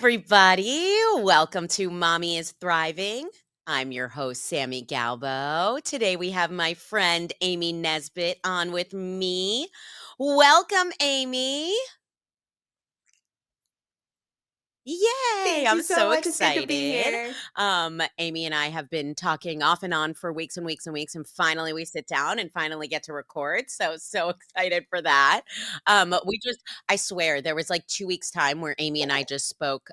everybody. Welcome to Mommy is Thriving. I'm your host, Sami Galbo. Today we have my friend Amy Nesbitt on with me. Welcome, Amy. Yay! Thank you I'm so so much. It's good to be excited. here. Amy and I have been talking off and on for weeks and weeks and weeks, and finally we sit down and finally get to record. So excited for that. I swear, there was like 2 weeks time where Amy and I just spoke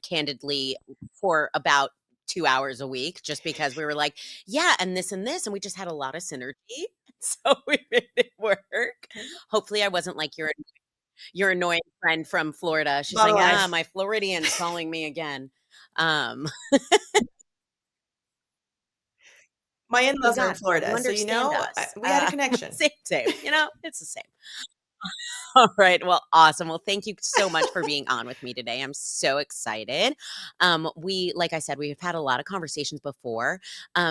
candidly for about 2 hours a week, just because we were like, yeah, and this, and we just had a lot of synergy. So we made it work. Hopefully, I wasn't like your annoying friend from Florida. She's Mom like, life. my Floridian's calling me again. Um, My in-laws are in God, you Florida, so understand us. we had a connection. Same. It's the same. All right. Well, awesome. Well, thank you so much for being on with me today. I'm so excited. Like I said, we've had a lot of conversations before.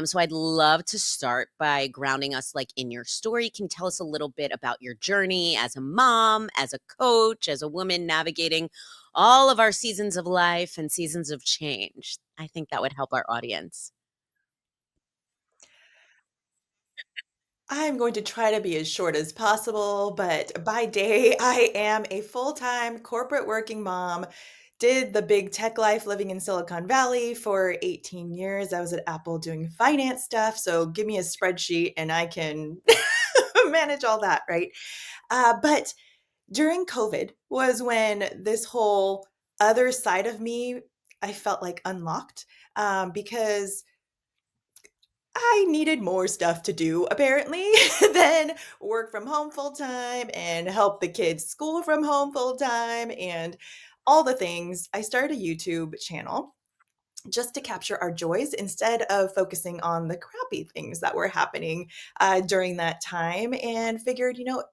So I'd love to start by grounding us like in your story. Can you tell us a little bit about your journey as a mom, as a coach, as a woman navigating all of our seasons of life and seasons of change? I think that would help our audience. I'm going to try to be as short as possible, but by day, I am a full-time corporate working mom. Did the big tech life living in Silicon Valley for 18 years. I was at Apple doing finance stuff, so give me a spreadsheet and I can manage all that, right? But during COVID was when this whole other side of me I felt like unlocked because I needed more stuff to do apparently than work from home full time and help the kids school from home full time and all the things. I started a YouTube channel just to capture our joys instead of focusing on the crappy things that were happening during that time and figured, even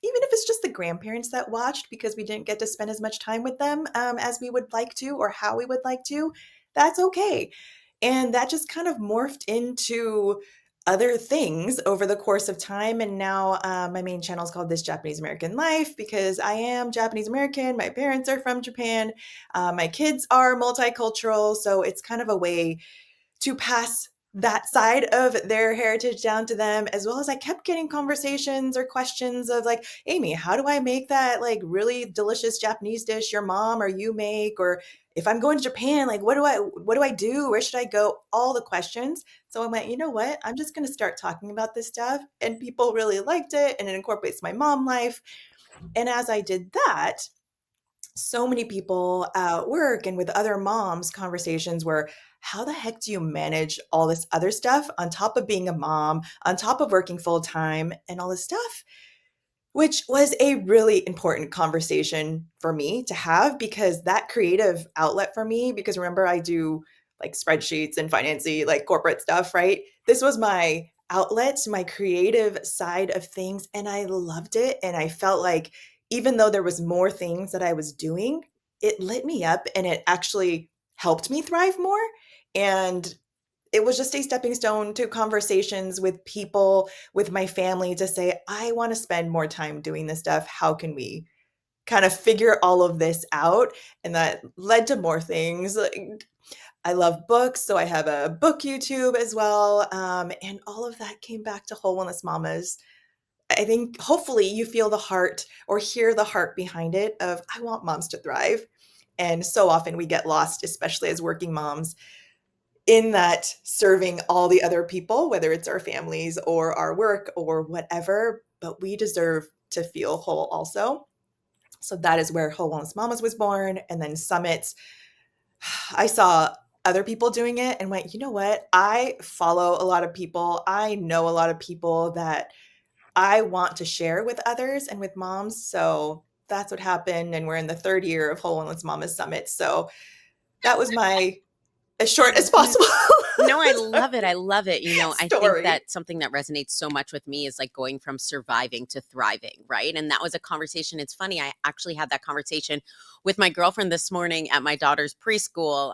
if it's just the grandparents that watched because we didn't get to spend as much time with them as we would like to or how we would like to, that's okay. And that just kind of morphed into other things over the course of time. And now my main channel is called This Japanese American Life because I am Japanese American. My parents are from Japan. My kids are multicultural. So it's kind of a way to pass that side of their heritage down to them, as well as I kept getting conversations or questions of like, Amy, how do I make that like really delicious Japanese dish your mom or you make? Or if I'm going to Japan, like what do I do? Where should I go? All the questions. So I went, you know what? I'm just gonna start talking about this stuff. And people really liked it and it incorporates my mom life. And as I did that, so many people at work and with other moms conversations were how the heck do you manage all this other stuff on top of being a mom on top of working full time and all this stuff, which was a really important conversation for me to have because that creative outlet for me, because remember I do like spreadsheets and financy like corporate stuff, right? This was my outlet, my creative side of things, and I loved it. And I felt like even though there was more things that I was doing, it lit me up and it actually helped me thrive more. And it was just a stepping stone to conversations with people, with my family to say, I want to spend more time doing this stuff. How can we kind of figure all of this out? And that led to more things. Like, I love books, so I have a book YouTube as well. And all of that came back to Whole Wellness Mamas. I think hopefully you feel the heart or hear the heart behind it of I want moms to thrive. And so often we get lost, especially as working moms, in that serving all the other people, whether it's our families or our work or whatever, but we deserve to feel whole also. So that is where Whole Wellness Mamas was born. And then Summits, I saw other people doing it and went, you know what? I follow a lot of people. I know a lot of people that I want to share with others and with moms. So that's what happened. And we're in the third year of Whole Wellness Mamas Summit. So that was my as short as possible No, I love it, I love it, I think story. that something that resonates so much with me is, like, going from surviving to thriving, right? And that was a conversation it's funny, I actually had that conversation with my girlfriend this morning at my daughter's preschool,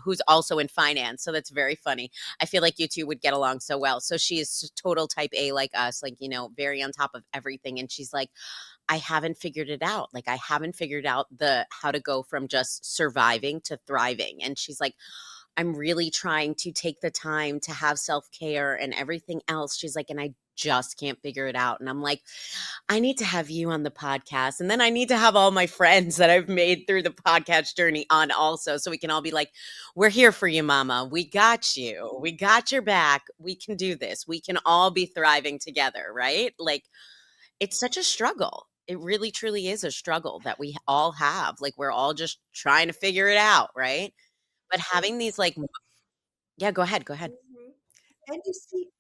who's also in finance, so that's very funny. I feel like you 2 would get along so well. So she is total type A like us, like, very on top of everything, and she's like, I haven't figured it out. Like, I haven't figured out the how to go from just surviving to thriving. And she's like, I'm really trying to take the time to have self-care and everything else. She's like, and I just can't figure it out. And I'm like, I need to have you on the podcast. And then I need to have all my friends that I've made through the podcast journey on also. So we can all be like, we're here for you, mama. We got you. We got your back. We can do this. We can all be thriving together. Right. Like, it's such a struggle. It really truly is a struggle that we all have. Like, we're all just trying to figure it out, right? But having these, like yeah, go ahead, go ahead. Mhm. And you see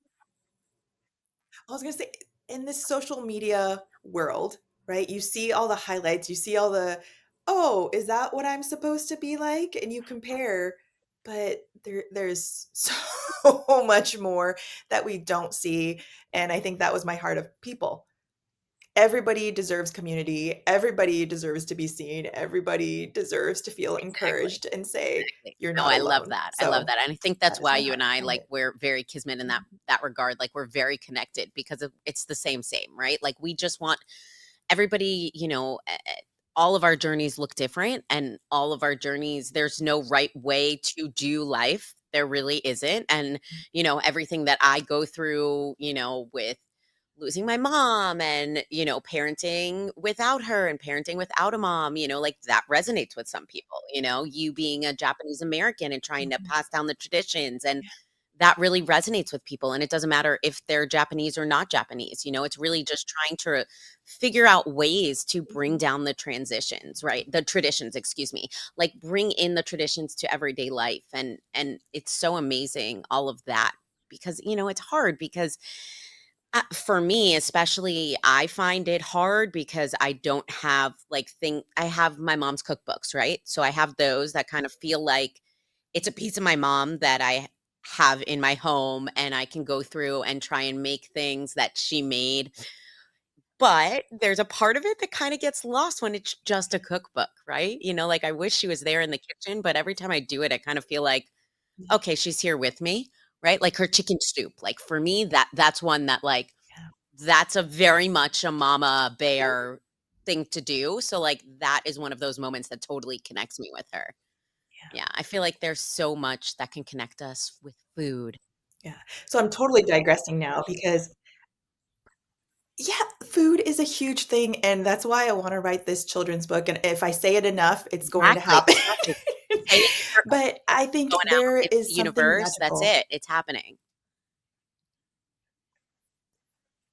I was gonna say, in this social media world, right, you see all the highlights, you see all the, "Oh, is that what I'm supposed to be like?" And you compare, but there's so much more that we don't see, and I think that was my heart of people. Everybody deserves community, everybody deserves to be seen, everybody deserves to feel Exactly, encouraged and say, exactly. "You're No, not I love alone." that, I love So, that, and I think that that's is why my you heart and I, behind like, it. we're very kismet in Mhm, that regard, like, we're very connected because of it's the same, right? Like, we just want everybody, all of our journeys look different, and all of our journeys there's no right way to do life, there really isn't, and, everything that I go through, with losing my mom and, parenting without her and parenting without a mom, like that resonates with some people, you being a Japanese American and trying to mhm, pass down the traditions and that really resonates with people. And it doesn't matter if they're Japanese or not Japanese, it's really just trying to figure out ways to bring mhm, down the transitions, right? The traditions, excuse me, like bring in the traditions to everyday life. And it's so amazing, all of that, because, it's hard because for me, especially, I find it hard because I don't have I have my mom's cookbooks, right? So I have those that kind of feel like it's a piece of my mom that I have in my home and I can go through and try and make things that she made. But there's a part of it that kind of gets lost when it's just a cookbook, right? Like I wish she was there in the kitchen, but every time I do it, I kind of feel like, yeah, okay, she's here with me, right? Like her chicken soup. Like for me, that's one that like yeah, that's a very much a mama yeah, bear thing to do, so, like, that is one of those moments that totally connects me with her. yeah. Yeah, I feel like there's so much that can connect us with food. Yeah. So I'm totally digressing now because yeah, food is a huge thing, and that's why I wanna write this children's book, and if I say it enough, it's going to Exactly, happen. exactly. Say it for But I it's think going out there into the is something universe, that's magical. it, it's happening.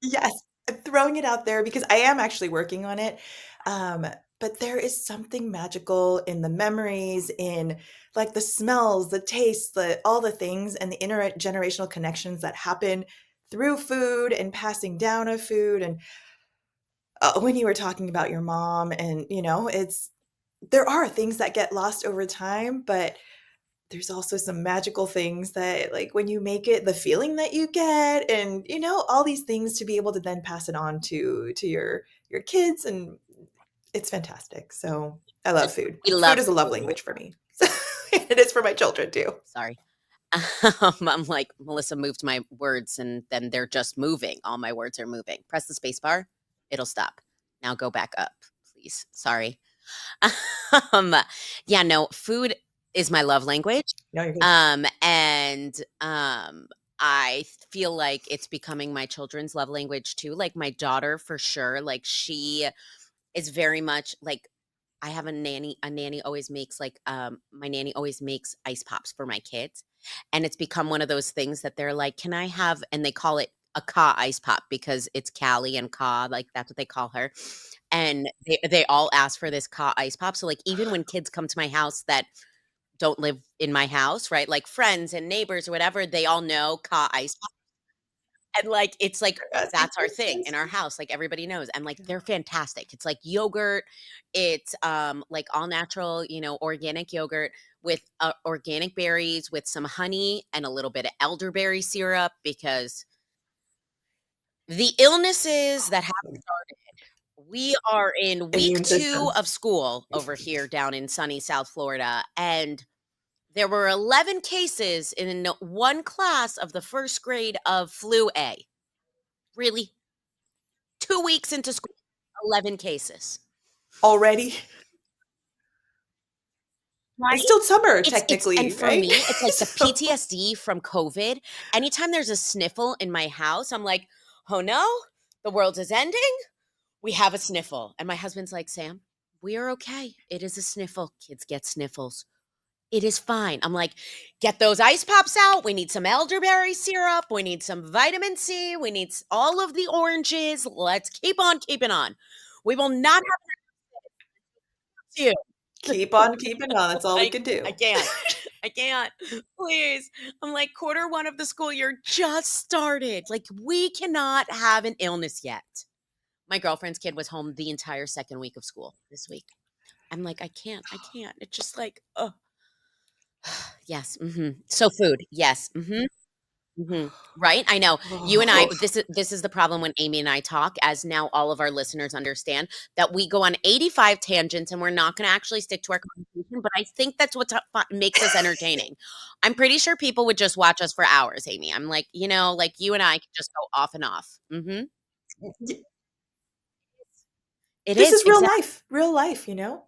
Yes, I'm throwing it out there because I am actually working on it, um, but there is something magical in the memories, in, like, the smells, the tastes, the all the things, and the intergenerational connections that happen through food and passing down of food, and when you were talking about your mom and, it's there are things that get lost over time, but there's also some magical things that, like, when you make it, the feeling that you get and, all these things to be able to then pass it on to your kids, and it's fantastic. So, I love food. We Food love is a love food. language for me. So, it is for my children too. Sorry. I'm like, Melissa moved my words, and then they're just moving, all my words are moving. Press the space bar, it'll stop. Now go back up, please. Sorry. Um, yeah, no, food is my love language. No, you're good. And I feel like it's becoming my children's love language too. Like my daughter for sure. Like she is very much like I have a nanny. A nanny always makes my nanny always makes ice pops for my kids. And it's become one of those things that they're like, "Can I have," and they call it a Ka ice pop because it's Callie and Ka, like that's what they call her. And they all ask for this Ka ice pop. So like even when kids come to my house that don't live in my house, right? Like friends and neighbors or whatever, they all know Ka ice pop. And like it's like They're asking that's our thing in our questions. house. Like everybody knows. And like Yeah. they're fantastic. It's like yogurt, it's like all natural, organic yogurt with organic berries, with some honey and a little bit of elderberry syrup because the illnesses that have Awesome. started. We are in week Immune 2 system. of school over here down in sunny South Florida, and there were 11 cases in one class of the 1st grade of flu A. Really? 2 weeks into school, 11 cases. Already? Right? It's still summer It's and technically, for right? me, it's like the So PTSD from COVID. Anytime there's a sniffle in my house, I'm like, "Oh, no, the world is ending. We have a sniffle." And my husband's like, "Sam, we are okay. It is a sniffle. Kids get sniffles. It is fine." I'm like, "Get those ice pops out. We need some elderberry syrup. We need some vitamin C. We need all of the oranges. Let's keep on keeping on. We will not have you." keep on keeping on, that's all we I can I do. can't. I can't. Please. I'm like, quarter 1 of the school year just started. Like, we cannot have an illness yet. My girlfriend's kid was home the entire 2nd week of school this week. I'm like, I can't. It's just like, oh, yes. So food. Yes. Right? I know. You and I Oh, this is the problem when Amy and I talk, as now all of our listeners understand, that we go on 85 tangents and we're not gonna actually stick to our conversation, but I think that's what makes us entertaining. I'm pretty sure people would just watch us for hours, Amy. I'm like, like you and I can just go off and off. y It this is, is real life, you know?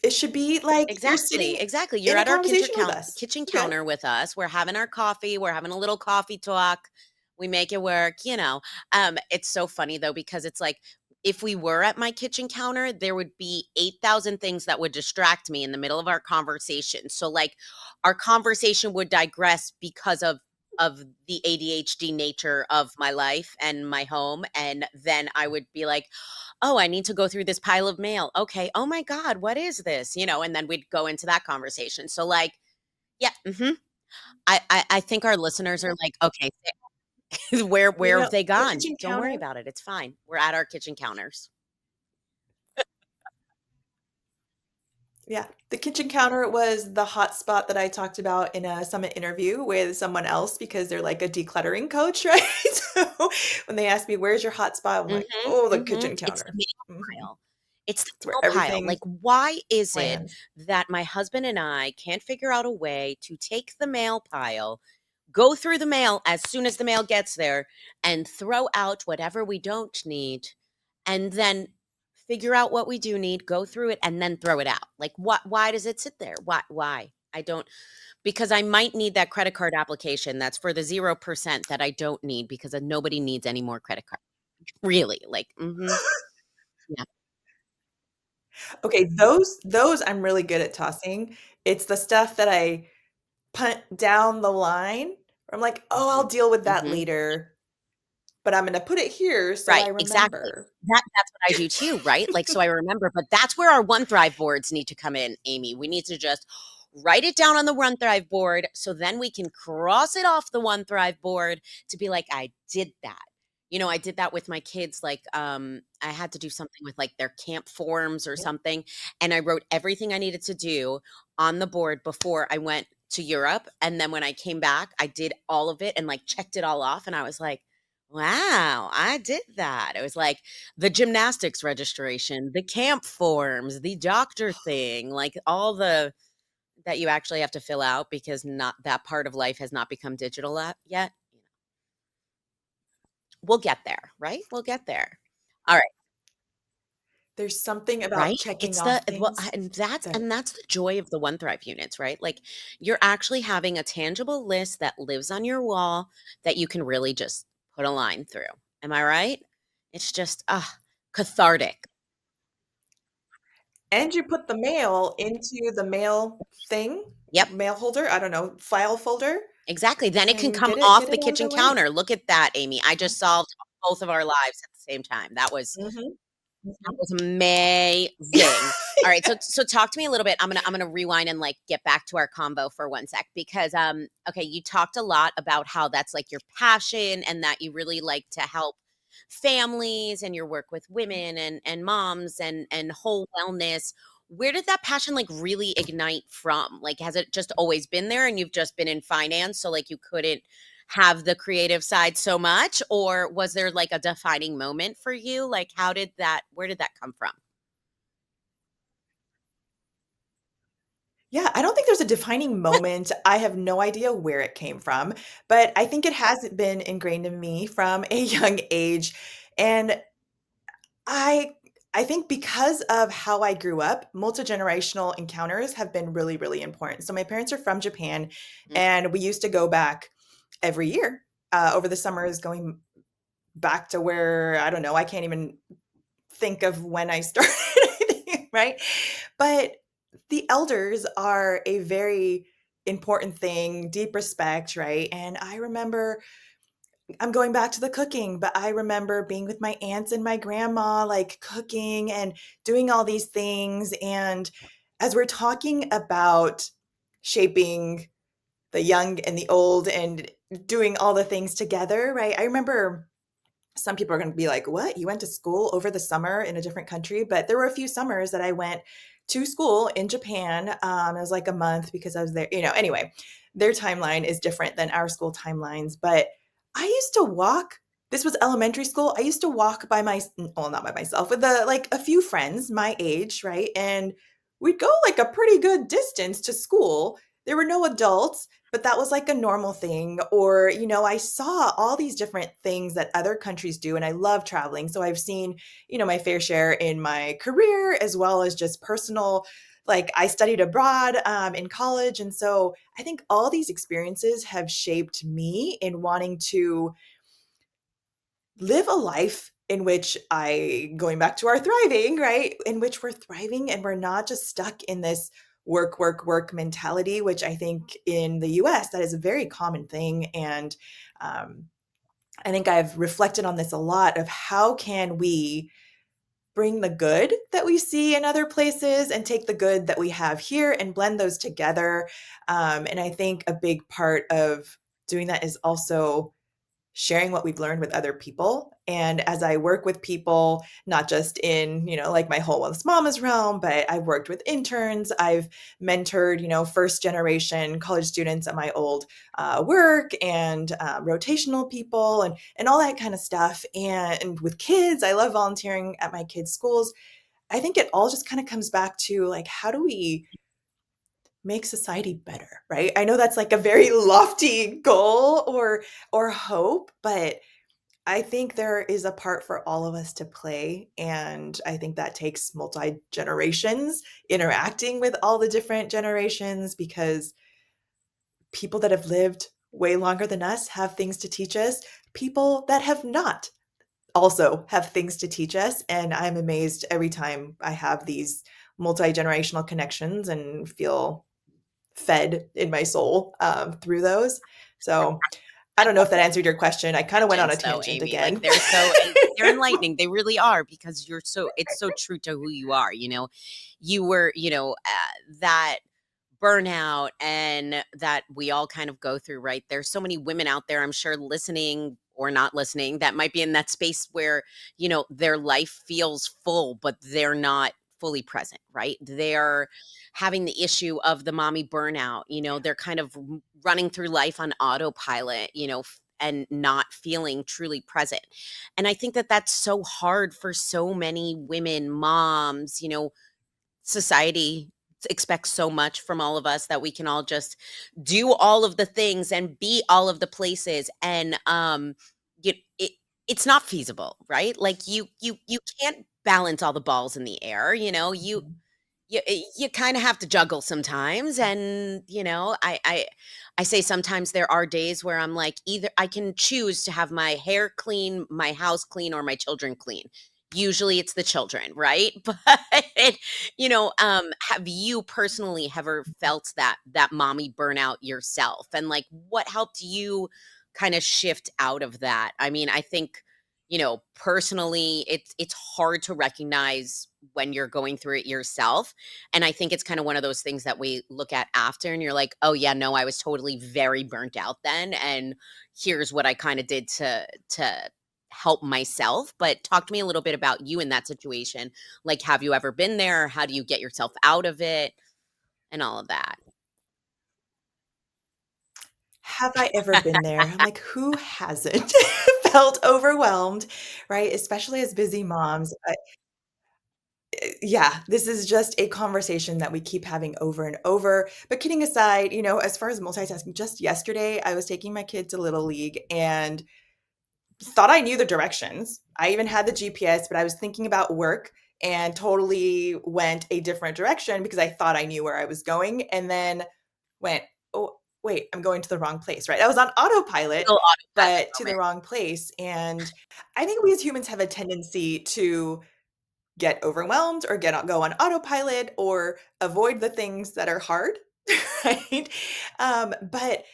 It should be like you're exactly, sitting exactly. You're in a at our conversation with us. kitchen Okay. counter with us. We're having our coffee. We're having a little coffee talk. We make it work. It's so funny though, because it's like if we were at my kitchen counter, there would be 8,000 things that would distract me in the middle of our conversation. So like our conversation would digress because of the ADHD nature of my life and my home. And then I would be like, "Oh, I need to go through this pile of mail. Okay. Oh my God, what is this?" And then we'd go into that conversation. So like, yeah, I think our listeners are like, okay, where You have know, they the gone? kitchen Don't worry counter about it. It's fine. We're at our kitchen counters. yeah, the kitchen counter was the hot spot that I talked about in a summit interview with someone else because they're like a decluttering coach, right? So when they ask me, "Where's your hot spot?" I'm like, "Oh, the kitchen It's the counter." mail Mhm. pile. It's the It's where mail pile. everything Like, why is it lands. that my husband and I can't figure out a way to take the mail pile, go through the mail as soon as the mail gets there, and throw out whatever we don't need, and then figure out what we do need, go through it, and then throw it out? Like, what? Why does it sit there? Why? I don't, because I might need that credit card application that's for the 0% that I don't need because nobody needs any more credit card. Really, like, yeah. Okay, those I'm really good at tossing. It's the stuff that I punt down the line, where I'm like, "Oh, I'll Mhm, deal with that mhm. later, but I'm gonna put it here so I Right, exactly. remember." That's what I do too, right? Like, so I remember, but that's where our OneThrive boards need to come in, Amy. We need to just write it down on the OneThrive board so then we can cross it off the OneThrive board to be like, "I did that." I did that with my kids, like, I had to do something with, like, their camp forms or something, and I wrote everything I needed to do on the board before I went to Europe, and then when I came back, I did all of it and, like, checked it all off, and I was like, wow, I did that. It was like the gymnastics registration, the camp forms, the doctor thing, like all the that you actually have to fill out because not that part of life has not become digital yet. We'll get there, right? We'll get there. All right, There's something about right? checking It's the off well, things and that's that and that's the joy of the OneThrive units, right? Like you're actually having a tangible list that lives on your wall that you can really just put a line through. Am I right? It's just cathartic. and you put the mail into the mail thing, Yep. mail holder, I don't know, file folder, Exactly, then it can and come get off the it out of kitchen the way. counter. Look at that, Amy. I just solved both of our lives at the same time. Mhm, That mhm. was amazing. All right, so talk to me a little bit. I'm gonna rewind and like get back to our combo for one sec because okay, you talked a lot about how that's like your passion and that you really like to help families and your work with women and moms and whole wellness. where did that passion, like, really ignite from? Like, has it just always been there and you've just been in finance, so, like, you couldn't have the creative side so much? Or was there, like, a defining moment for you? Like, how did that where did that come from? Yeah, I don't think there's a defining moment. I have no idea where it came from, but I think it has been ingrained in me from a young age. And I I think because of how I grew up, multi-generational encounters have been really, really important. So my parents are from Japan, Mm, and we used to go back every year over the summers, going back to where I don't know. I can't even think of when I started, right? But the elders are a very important thing, deep respect, right? And I remember I'm going back to the cooking, but I remember being with my aunts and my grandma, like cooking and doing all these things. And as we're talking about shaping the young and the old and doing all the things together, right? I remember some people are going to be like, "What? You went to school over the summer in a different country?" But there were a few summers that I went to school in Japan. It was like a month because I was there. Anyway, their timeline is different than our school timelines. But I used to walk. This was elementary school. I used to walk by my, well, not by myself, with like a few friends my age, right? And we'd go like a pretty good distance to school. There were no adults, but that was like a normal thing. Or, I saw all these different things that other countries do, and I love traveling. So I've seen, my fair share in my career as well as just personal. Like I studied abroad in college. And so I think all these experiences have shaped me in wanting to live a life in which going back to our thriving, right? In which we're thriving and we're not just stuck in this work, work, work mentality, which I think in the US, that is a very common thing. And um, I think I've reflected on this a lot of how can we bring the good that we see in other places and take the good that we have here and blend those together. And I think a big part of doing that is also sharing what we've learned with other people. And as I work with people, not just in, like my whole wellness mamas realm, but I've worked with interns, I've mentored, first generation college students at my old work and rotational people and all that kind of stuff. And with kids, I love volunteering at my kids' schools. I think it all just kind of comes back to like, how do we make society better, right? I know that's like a very lofty goal or hope, but I think there is a part for all of us to play, and I think that takes multi generations interacting with all the different generations because people that have lived way longer than us have things to teach us. People that have not also have things to teach us, and I'm amazed every time I have these multi generational connections and feel fed in my soul through those. So I don't know if that answered your question. I kind of went on a questions though, tangent Amy. Like again. they're so they're enlightening. They really are because it's so true to who you are, you know. You were, that burnout and that we all kind of go through, right? There's so many women out there, I'm sure, listening or not listening, that might be in that space where, their life feels full, but they're not fully present, right? They're having the issue of the mommy burnout, they're kind of running through life on autopilot, and not feeling truly present. And I think that that's so hard for so many women, moms, society expects so much from all of us that we can all just do all of the things and be all of the places, and you, it, it's not feasible, right? Like you can't balance all the balls in the air, Mhm. you kind of have to juggle sometimes. And I say sometimes there are days where I'm like, either I can choose to have my hair clean, my house clean, or my children clean. Usually it's the children, right? But have you personally ever felt that mommy burnout yourself, and like what helped you kind of shift out of that? I mean, I think, personally, it's hard to recognize when you're going through it yourself. And I think it's kind of one of those things that we look at after and you're like, oh yeah, no, I was totally very burnt out then. And here's what I kind of did to help myself. But talk to me a little bit about you in that situation. Like, have you ever been there? How do you get yourself out of it and all of that? Have I ever been there? I'm like, who hasn't felt overwhelmed, right? Especially as busy moms. Yeah, this is just a conversation that we keep having over and over. But kidding aside, as far as multitasking, just yesterday I was taking my kid to Little League and thought I knew the directions. I even had the GPS, but I was thinking about work and totally went a different direction because I thought I knew where I was going and then went, "Oh, wait, I'm going to the wrong place," right? I was on autopilot, Little autopilot but to the moment. wrong place. And I think we as humans have a tendency to get overwhelmed or go on autopilot or avoid the things that are hard, right? But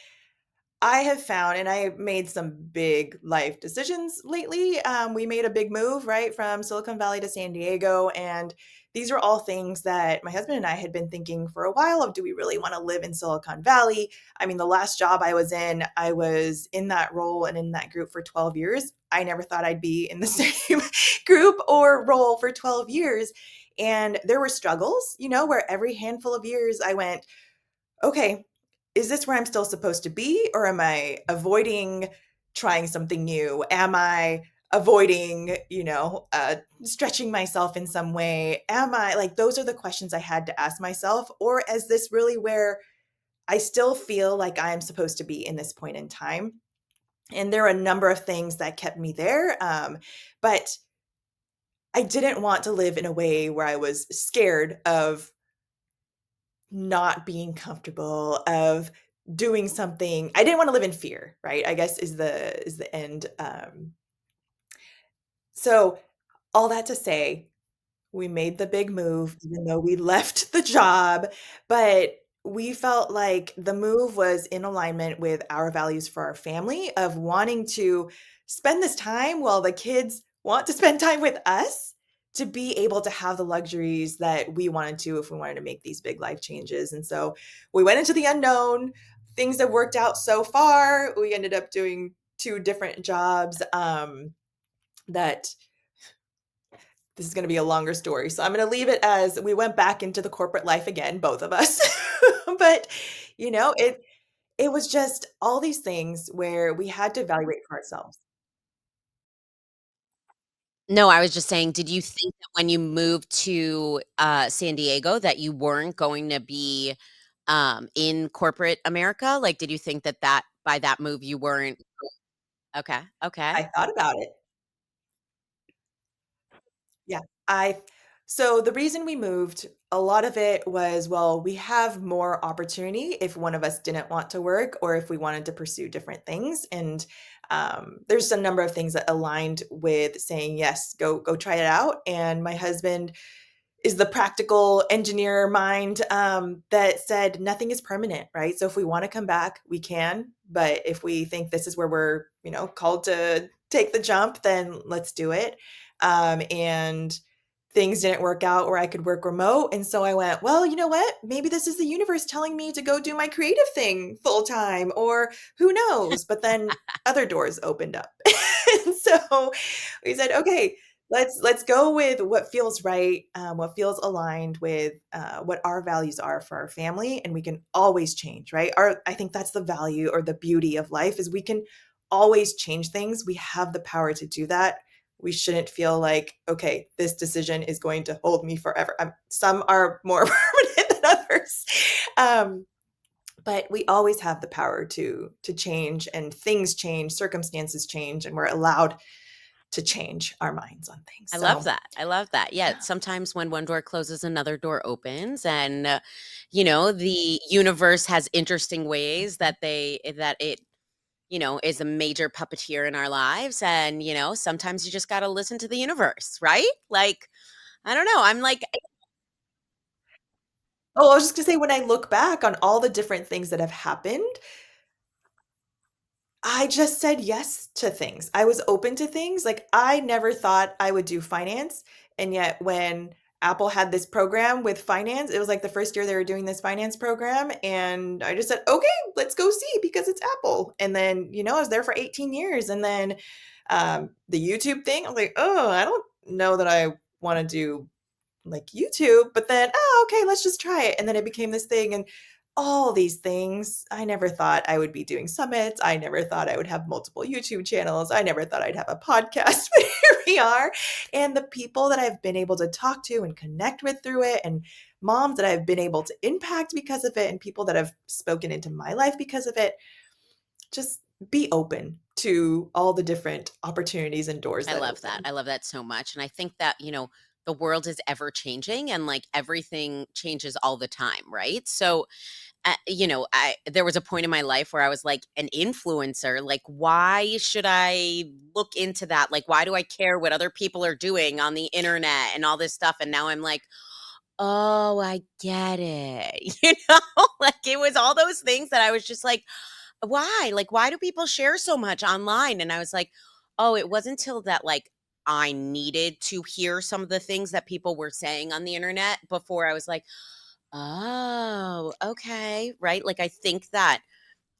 I have found, and I made some big life decisions lately. We made a big move, right, from Silicon Valley to San Diego. And these are all things that my husband and I had been thinking for a while of, do we really want to live in Silicon Valley? I mean, the last job I was in that role and in that group for 12 years. I never thought I'd be in the same group or role for 12 years. And there were struggles, where every handful of years I went, okay, is this where I'm still supposed to be? Or am I avoiding trying something new? Am I avoiding, stretching myself in some way? Am I like, those are the questions I had to ask myself? Or is this really where I still feel like I am supposed to be in this point in time? And there are a number of things that kept me there. But I didn't want to live in a way where I was scared of not being comfortable, of doing something. I didn't want to live in fear, right? I guess is the end. So all that to say, we made the big move even though we left the job, but we felt like the move was in alignment with our values for our family of wanting to spend this time while the kids want to spend time with us, to be able to have the luxuries that we wanted to if we wanted to make these big life changes. And so we went into the unknown. Things have worked out so far. We ended up doing two different jobs, that this is going to be a longer story. So I'm going to leave it as we went back into the corporate life again, both of us. But it was just all these things where we had to evaluate for ourselves. No, I was just saying, did you think that when you moved to, San Diego that you weren't going to be, in corporate America? Like, did you think that by that move you weren't okay, okay. I thought about it. Yeah. I So the reason we moved, a lot of it was, well, we have more opportunity if one of us didn't want to work or if we wanted to pursue different things. And there's a number of things that aligned with saying yes, go try it out. And my husband is the practical engineer mind, that said nothing is permanent, right? So if we want to come back, we can. But if we think this is where we're, called to take the jump, then let's do it. And things didn't work out where I could work remote. And so I went, well, you know what? Maybe this is the universe telling me to go do my creative thing full time, or who knows? But then other doors opened up. And so we said, okay, let's go with what feels right, what feels aligned with what our values are for our family, and we can always change, right? I think that's the value or the beauty of life is we can always change things. We have the power to do that. We shouldn't feel like, okay, this decision is going to hold me forever. Some are more permanent than others, um, but we always have the power to change, and things change, circumstances change, and we're allowed to change our minds on things. I love So that, I love that. Yeah, yeah. sometimes when one door closes, another door opens, and, the universe has interesting ways Mhm. that it, is a major puppeteer in our lives, and, sometimes you just gotta listen to the universe, right? Like, I don't know, I'm like Oh, I was just gonna say, when I look back on all the different things that have happened, I just said yes to things. I was open to things. Like, I never thought I would do finance, and yet when Apple had this program with finance, it was like the first year they were doing this finance program, and I just said, "Okay, let's go see because it's Apple." And then, I was there for 18 years, and then The YouTube thing, I was like, oh, I don't know that I want to do like YouTube, but then, oh, okay, let's just try it. And then it became this thing and all these things. I never thought I would be doing summits. I never thought I would have multiple YouTube channels. I never thought I'd have a podcast, but here we are. And the people that I've been able to talk to and connect with through it, and moms that I've been able to impact because of it, and people that have spoken into my life because of it, just be open to all the different opportunities and doors I that love that. open. I love that so much. And I think that, the world is ever changing and like everything changes all the time, right? So, I there was a point in my life where I was like an influencer. Like, why should I look into that? Like, why do I care what other people are doing on the internet and all this stuff? And now I'm like, oh, I get it. Like it was all those things that I was just like, why? Like, why do people share so much online? And I was like, oh, it wasn't until that like I needed to hear some of the things that people were saying on the internet before I was like, oh, okay. Right. Like, I think that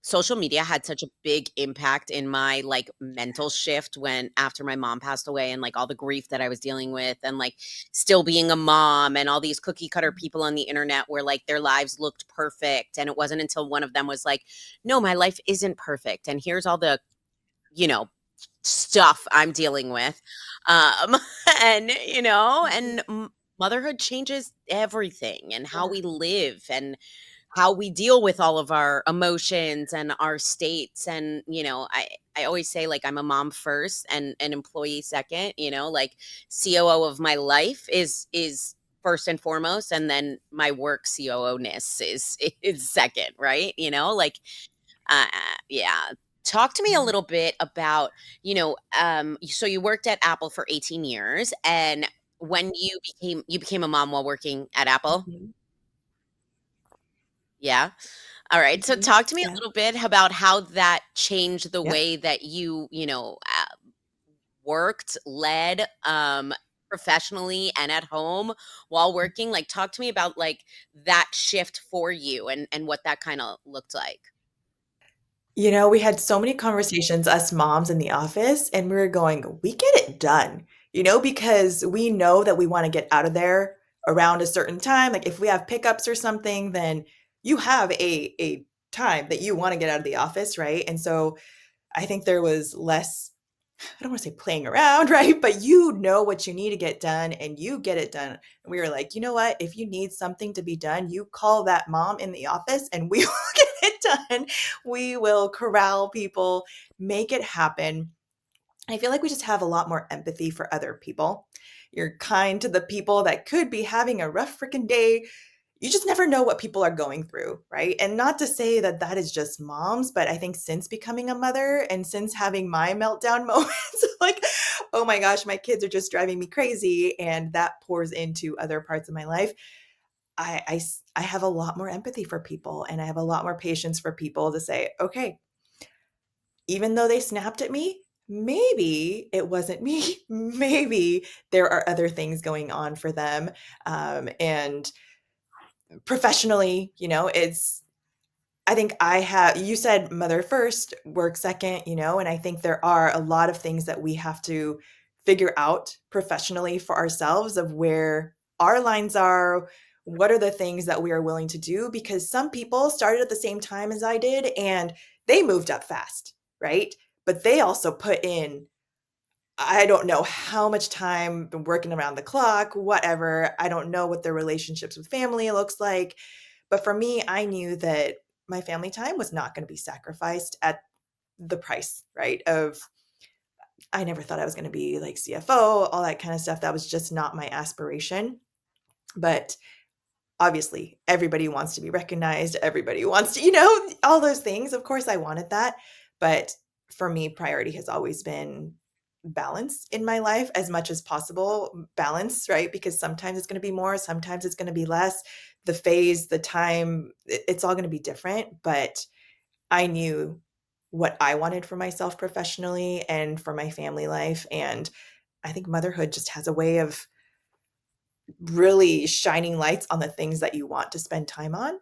social media had such a big impact in my like mental shift when after my mom passed away and like all the grief that I was dealing with and like still being a mom and all these cookie cutter people on the internet where like their lives looked perfect and it wasn't until one of them was like, no, my life isn't perfect and here's all the you know stuff I'm dealing with. um and Mhm. motherhood changes everything and how Yeah. we live and how we deal with all of our emotions and our states. And I always say like I'm a mom first and an employee second. Like COO of my life is first and foremost, and then my work COO-ness is second, right? Like yeah. Talk to me a Mhm. little bit about, so you worked at Apple for 18 years, and when you became a mom while working at Apple. Mhm. Yeah. All right. So Mhm. talk to me a Yeah. little bit about how that changed the Yeah. way that worked, led, professionally and at home while working. Like, talk to me about like that shift for you and what that kind of looked like. We had so many conversations, us moms in the office, and we were going, we get it done, because we know that we want to get out of there around a certain time. Like if we have pickups or something, then you have a time that you want to get out of the office, right? And so I think there was less, I don't want to say playing around, right? But you know what you need to get done and you get it done. And we were like, you know what? If you need something to be done, you call that mom in the office and we will get it done. We will corral people, make it happen. I feel like we just have a lot more empathy for other people. You're kind to the people that could be having a rough freaking day. You just never know what people are going through, right? And not to say that that is just moms, but I think since becoming a mother and since having my meltdown moments, like, oh my gosh, my kids are just driving me crazy, and that pours into other parts of my life. I have a lot more empathy for people, and I have a lot more patience for people to say, okay, even though they snapped at me, maybe it wasn't me. Maybe there are other things going on for them. And professionally, it's I think I have you said mother first, work second, and I think there are a lot of things that we have to figure out professionally for ourselves of where our lines are, what are the things that we are willing to do because some people started at the same time as I did and they moved up fast, right? But they also put in I don't know how much time, been working around the clock, whatever. I don't know what their relationships with family looks like. But for me, I knew that my family time was not going to be sacrificed at the price, right? Of I never thought I was going to be like CFO, all that kind of stuff. That was just not my aspiration. But obviously, everybody wants to be recognized. Everybody wants to, all those things. Of course, I wanted that. But for me, priority has always been balance in my life as much as possible. Balance, right? Because sometimes it's going to be more, sometimes it's going to be less. The phase, the time, it's all going to be different. But I knew what I wanted for myself professionally and for my family life. And I think motherhood just has a way of really shining lights on the things that you want to spend time on.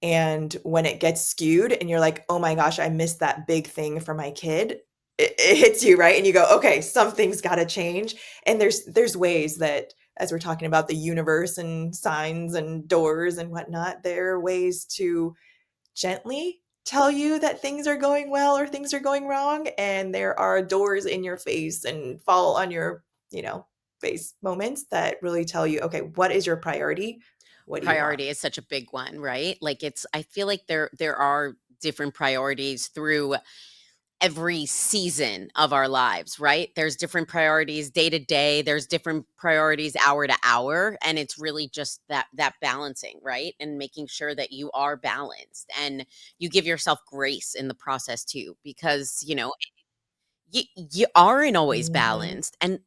And when it gets skewed and you're like, oh my gosh, I missed that big thing for my kid, it hits you, right? And you go, okay, something's got to change. And there's ways that, as we're talking about the universe and signs and doors and whatnot, there are ways to gently tell you that things are going well or things are going wrong. And there are doors in your face and fall on your, face moments that really tell you, okay, what is your priority? What do you want? Priority is such a big one, right? Like I feel like there are different priorities through every season of our lives, right? There's different priorities day to day, there's different priorities hour to hour, and it's really just that balancing, right? And making sure that you are balanced and you give yourself grace in the process too, because, you aren't always Mhm. balanced, and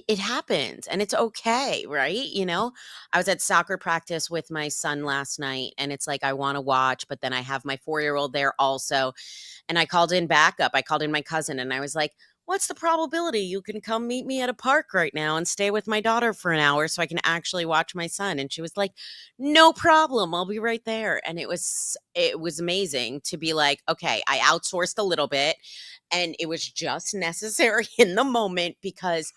it happens, and it's okay, right? I was at soccer practice with my son last night, and it's like I want to watch, but then I have my 4-year-old there also, and I called in backup. I called in my cousin, and I was like, "What's the probability you can come meet me at a park right now and stay with my daughter for an hour so I can actually watch my son?" And she was like, "No problem. I'll be right there." And it was amazing to be like, "Okay, I outsourced a little bit, and it was just necessary in the moment because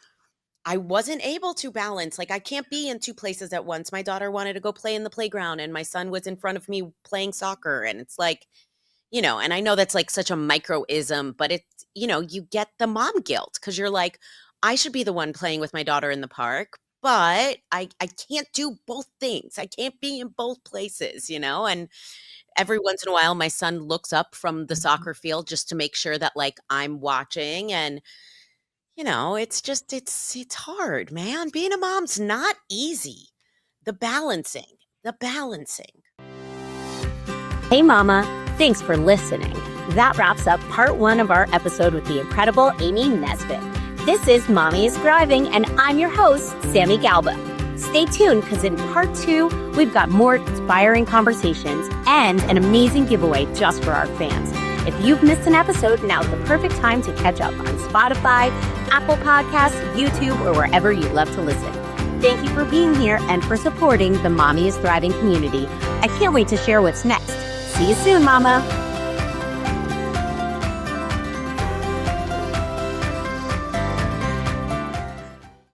I wasn't able to balance. Like, I can't be in 2 places at once. My daughter wanted to go play in the playground, and my son was in front of me playing soccer, and it's like, and I know that's like such a microism, but you get the mom guilt because you're like, I should be the one playing with my daughter in the park, but I can't do both things. I can't be in both places. And every once in a while, my son looks up from the Mhm. soccer field just to make sure that like I'm watching. And it's hard, man. Being a mom's not easy. The balancing, the balancing. Hey, Mama. Thanks for listening. That wraps up part 1 of our episode with the incredible Amy Nesbitt. This is Mommy is Thriving, and I'm your host, Sami Galbo. Stay tuned because in part 2, we've got more inspiring conversations and an amazing giveaway just for our fans. If you've missed an episode, now's the perfect time to catch up on Spotify, Apple Podcasts, YouTube, or wherever you love to listen. Thank you for being here and for supporting the Mommy is Thriving community. I can't wait to share what's next. See you soon, Mama.